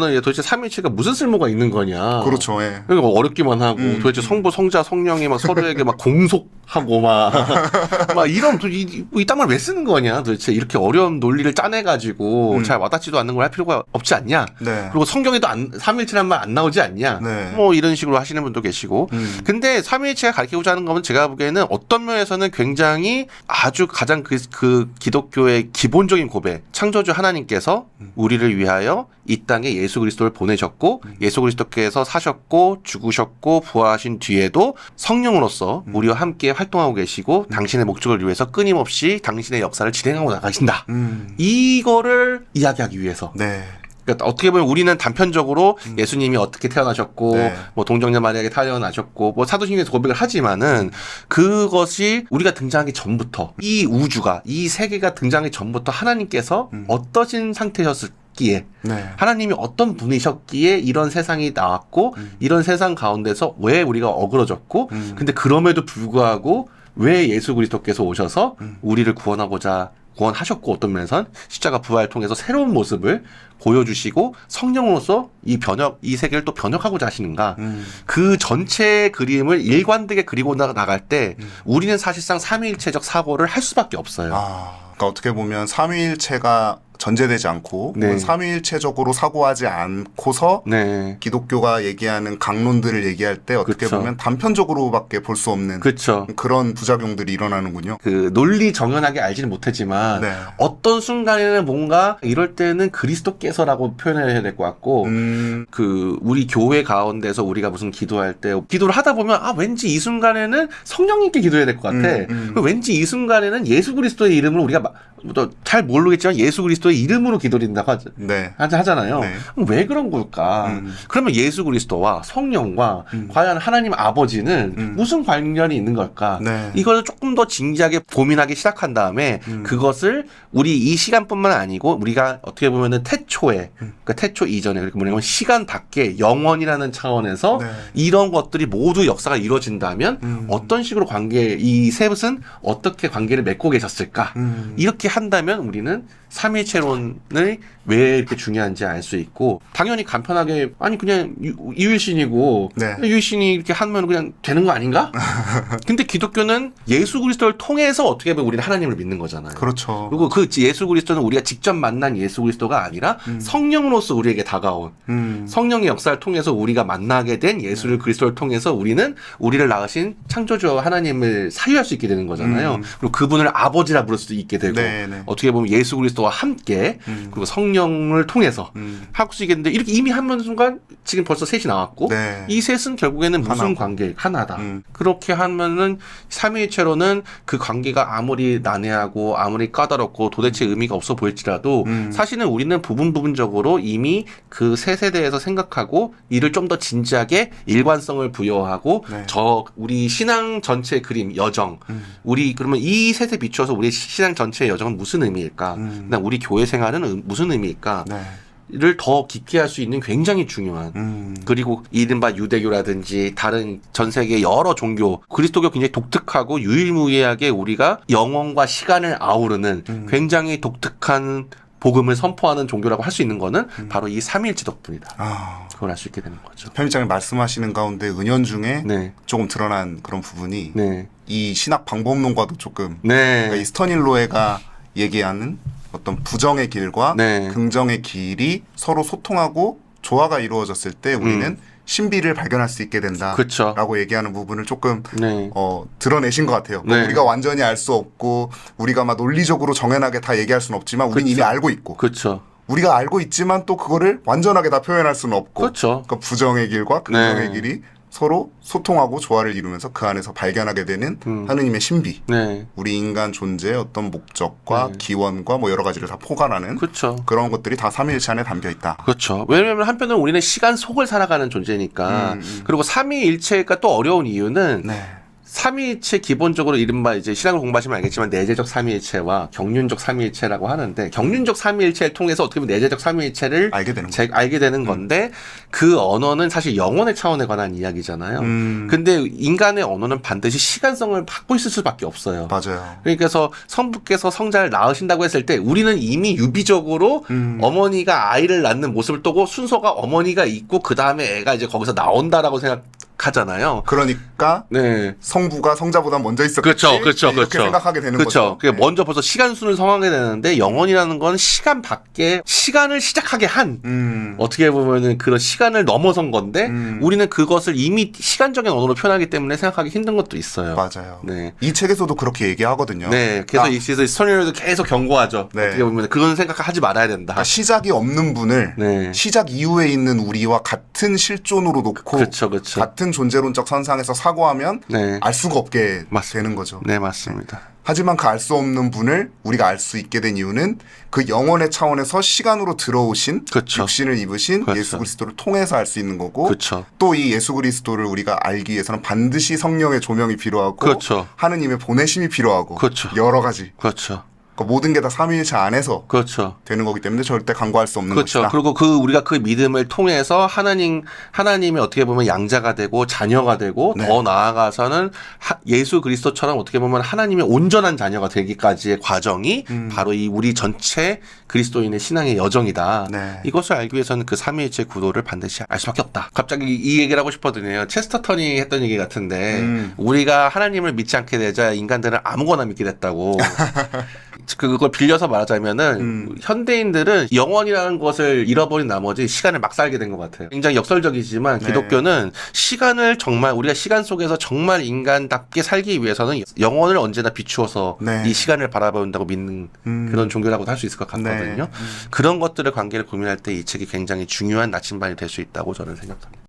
도대체 삼위일체가 무슨 쓸모가 있는 거냐. 그렇죠. 예. 그러니까 어렵기만 하고 도대체 성부, 성자, 성령이 막 서로에게 막 공속하고 막 이런 이딴 말 왜 쓰는 거냐. 도대체 이렇게 어려운 논리를 짜내가지고 잘 와닿지도 않는 걸 할 필요가 없지 않냐. 네. 그리고 성경에도 삼위일체란 말 안 나오지 않냐. 네. 뭐 이런 식으로 하시는 분도 계시고. 근데 삼위일체가 가르치고자 하는 거는 제가 보기에는 어떤 면에서는 굉장히 아주 가장 그 기독교의 기본적인 고백, 창조주 하나님께서 우리를 위하여 이 땅에 예수 그리스도를 보내셨고 예수 그리스도께서 사셨고 죽으셨고 부활하신 뒤에도 성령으로서 우리와 함께 활동하고 계시고 당신의 목적을 위해서 끊임없이 당신의 역사를 진행하고 나가신다. 이거를 이야기하기 위해서. 네. 그러니까 어떻게 보면 우리는 단편적으로 예수님이 어떻게 태어나셨고 네. 뭐 동정녀 마리아에게 태어나셨고 뭐 사도신경에서 고백을 하지만은 그것이 우리가 등장하기 전부터 이 우주가 이 세계가 등장하기 전부터 하나님께서 어떠신 상태셨을기에 네. 하나님이 어떤 분이셨기에 이런 세상이 나왔고 이런 세상 가운데서 왜 우리가 어그러졌고 근데 그럼에도 불구하고 왜 예수 그리스도께서 오셔서 우리를 구원하셨고 어떤 면에선 십자가 부활을 통해서 새로운 모습을 보여주시고 성령으로서 이 세계를 또 변혁하고자 하시는가. 그 전체 그림을 일관되게 그리고 나갈 때 우리는 사실상 삼위일체적 사고를 할 수밖에 없어요. 그러니까 어떻게 보면 삼위일체가 전제되지 않고 네. 삼위일체적으로 사고하지 않고서 네. 기독교가 얘기하는 강론들을 얘기할 때 어떻게 그쵸. 보면 단편적으로밖에 볼 수 없는 그렇죠. 그런 부작용들이 일어나는군요. 그 논리 정연하게 알지는 못했지만 네. 어떤 순간에는 뭔가 이럴 때는 그리스도께서라고 표현해야 될 것 같고 그 우리 교회 가운데서 우리가 무슨 기도할 때 기도를 하다 보면 왠지 이 순간에는 성령님께 기도해야 될 것 같아. 왠지 이 순간에는 예수 그리스도의 이름으로 우리가 잘 모르겠지만 예수 그리스도의 이름으로 기도드린다고 네. 하잖아요. 네. 왜 그런 걸까? 그러면 예수 그리스도와 성령과 과연 하나님 아버지는 무슨 관련이 있는 걸까? 네. 이걸 조금 더 진지하게 고민하기 시작한 다음에 그것을 우리 이 시간뿐만 아니고 우리가 어떻게 보면은 태초에 그러니까 태초 이전에 그러니까 뭐냐면 시간 밖에 영원이라는 차원에서 네. 이런 것들이 모두 역사가 이루어진다면 어떤 식으로 이 셋은 어떻게 관계를 맺고 계셨을까? 이렇게 한다면 우리는 삼위일체론을 왜 이렇게 중요한지 알 수 있고 당연히 간편하게 그냥 유일신이고 네. 유일신이 이렇게 하면 그냥 되는 거 아닌가? 근데 기독교는 예수 그리스도를 통해서 어떻게 보면 우리는 하나님을 믿는 거잖아요. 그렇죠. 그리고 그 예수 그리스도는 우리가 직접 만난 예수 그리스도가 아니라 성령으로서 우리에게 다가온 성령의 역사를 통해서 우리가 만나게 된 예수 그리스도를 통해서 우리는 우리를 낳으신 창조주 하나님을 사유할 수 있게 되는 거잖아요. 그리고 그분을 아버지라 부를 수도 있게 되고 네, 네. 어떻게 보면 예수 그리스도와 함께 그리고 성령을 통해서 할 수 있겠는데 이렇게 이미 하는 순간 지금 벌써 셋이 나왔고 네. 이 셋은 결국에는 무슨 하나고. 관계? 하나다. 그렇게 하면은 삼위일체로는 그 관계가 아무리 난해하고 아무리 까다롭고 도대체 의미가 없어 보일지라도 사실은 우리는 부분적으로 이미 그 셋에 대해서 생각하고 이를 좀 더 진지하게 일관성을 부여하고 네. 우리 신앙 전체의 그림, 여정 우리 그러면 이 셋에 비추어서 우리 신앙 전체의 여정은 무슨 의미일까? 그다음 우리 교회 생활은 무슨 의미일까? 네. 를 더 깊게 할 수 있는 굉장히 중요한 그리고 이른바 유대교라든지 다른 전 세계 여러 종교 그리스도교 굉장히 독특하고 유일무이하게 우리가 영혼과 시간을 아우르는 굉장히 독특한 복음을 선포하는 종교라고 할 수 있는 거는 바로 이 삼위일체 덕분이다. 그걸 알 수 있게 되는 거죠. 편집장님 말씀하시는 가운데 은연중에 네. 조금 드러난 그런 부분이 네. 이 신학 방법론과도 조금 네. 그러니까 이 스터닐로에가 얘기하는 어떤 부정의 길과 네. 긍정의 길이 서로 소통하고 조화가 이루어졌을 때 우리는 신비를 발견할 수 있게 된다라고 그쵸. 얘기하는 부분을 조금 네. 드러내신 것 같아요. 뭐 네. 우리가 완전히 알 수 없고 우리가 막 논리적으로 정연하게 다 얘기할 수는 없지만 우리는 그쵸. 이미 알고 있고 그렇죠. 우리가 알고 있지만 또 그거를 완전하게 다 표현할 수는 없고 그렇죠. 그러니까 부정의 길과 긍정의 네. 길이 서로 소통하고 조화를 이루면서 그 안에서 발견하게 되는 하느님의 신비 네. 우리 인간 존재의 어떤 목적과 네. 기원과 뭐 여러 가지를 다 포괄하는 그렇죠. 그런 것들이 다 삼위일체 안에 담겨 있다. 그렇죠. 왜냐하면 한편으로는 우리는 시간 속을 살아가는 존재니까 그리고 삼위일체가 또 어려운 이유는 네. 삼위일체 기본적으로 이른바 이제 신학을 공부하시면 알겠지만 내재적 삼위일체와 경륜적 삼위일체라고 하는데 경륜적 삼위일체를 통해서 어떻게 보면 내재적 삼위일체를 알게 되는 건데 그 언어는 사실 영혼의 차원에 관한 이야기잖아요. 근데 인간의 언어는 반드시 시간성을 갖고 있을 수밖에 없어요. 맞아요. 그러니까 성부께서 성자를 낳으신다고 했을 때 우리는 이미 유비적으로 어머니가 아이를 낳는 모습을 보고 순서가 어머니가 있고 그 다음에 애가 이제 거기서 나온다라고 생각하잖아요. 그러니까 네. 성부가 성자보다 먼저 있었겠지. 그렇죠. 이렇게 생각하게 되는 거죠. 그게 먼저 벌써 시간순을 정하게 되는데 영혼이라는 건 시간 밖에 시간을 시작하게 한 어떻게 보면은 그런 시간을 넘어선 건데 우리는 그것을 이미 시간적인 언어로 표현하기 때문에 생각하기 힘든 것도 있어요. 맞아요. 네. 이 책에서도 그렇게 얘기하거든요. 네. 그래서 이 시에서 스토리를 계속 경고하죠. 네. 어떻게 보면 그건 생각하지 말아야 된다. 그러니까 시작이 없는 분을 네. 시작 이후에 있는 우리와 같은 실존으로 놓고 그렇죠. 같은 존재론적 선상에서 사고하면 네. 알 수가 없게 맞습니다. 되는 거죠. 네, 맞습니다. 하지만 그 알 수 없는 분을 우리가 알 수 있게 된 이유는 그 영혼의 차원에서 시간으로 들어오신 그렇죠. 육신을 입으신 그렇죠. 예수 그리스도를 통해서 알 수 있는 거고 그렇죠. 또 이 예수 그리스도를 우리가 알기 위해서는 반드시 성령의 조명이 필요하고 그렇죠. 하느님의 보내심이 필요하고 그렇죠. 여러 가지 그렇죠. 그러니까 모든 게 다 삼위일체 안에서 그렇죠. 되는 거기 때문에 절대 간과할 수 없는 그렇죠. 것이다. 그리고 우리가 그 믿음을 통해서 하나님이 어떻게 보면 양자가 되고 자녀가 되고 네. 더 나아가서는 예수 그리스도처럼 어떻게 보면 하나님의 온전한 자녀가 되기까지의 과정이 바로 이 우리 전체 그리스도인의 신앙의 여정이다. 네. 이것을 알기 위해서는 그 삼위일체 구도를 반드시 알 수밖에 없다. 갑자기 이 얘기를 하고 싶어드네요. 체스터턴이 했던 얘기 같은데 우리가 하나님을 믿지 않게 되자 인간들은 아무거나 믿게 됐다고. 그걸 빌려서 말하자면은 현대인들은 영원이라는 것을 잃어버린 나머지 시간을 막 살게 된 것 같아요. 굉장히 역설적이지만 네. 기독교는 시간을 정말 우리가 시간 속에서 정말 인간답게 살기 위해서는 영원을 언제나 비추어서 네. 이 시간을 바라본다고 믿는 그런 종교라고도 할 수 있을 것 같거든요. 네. 그런 것들의 관계를 고민할 때 이 책이 굉장히 중요한 나침반이 될 수 있다고 저는 생각합니다.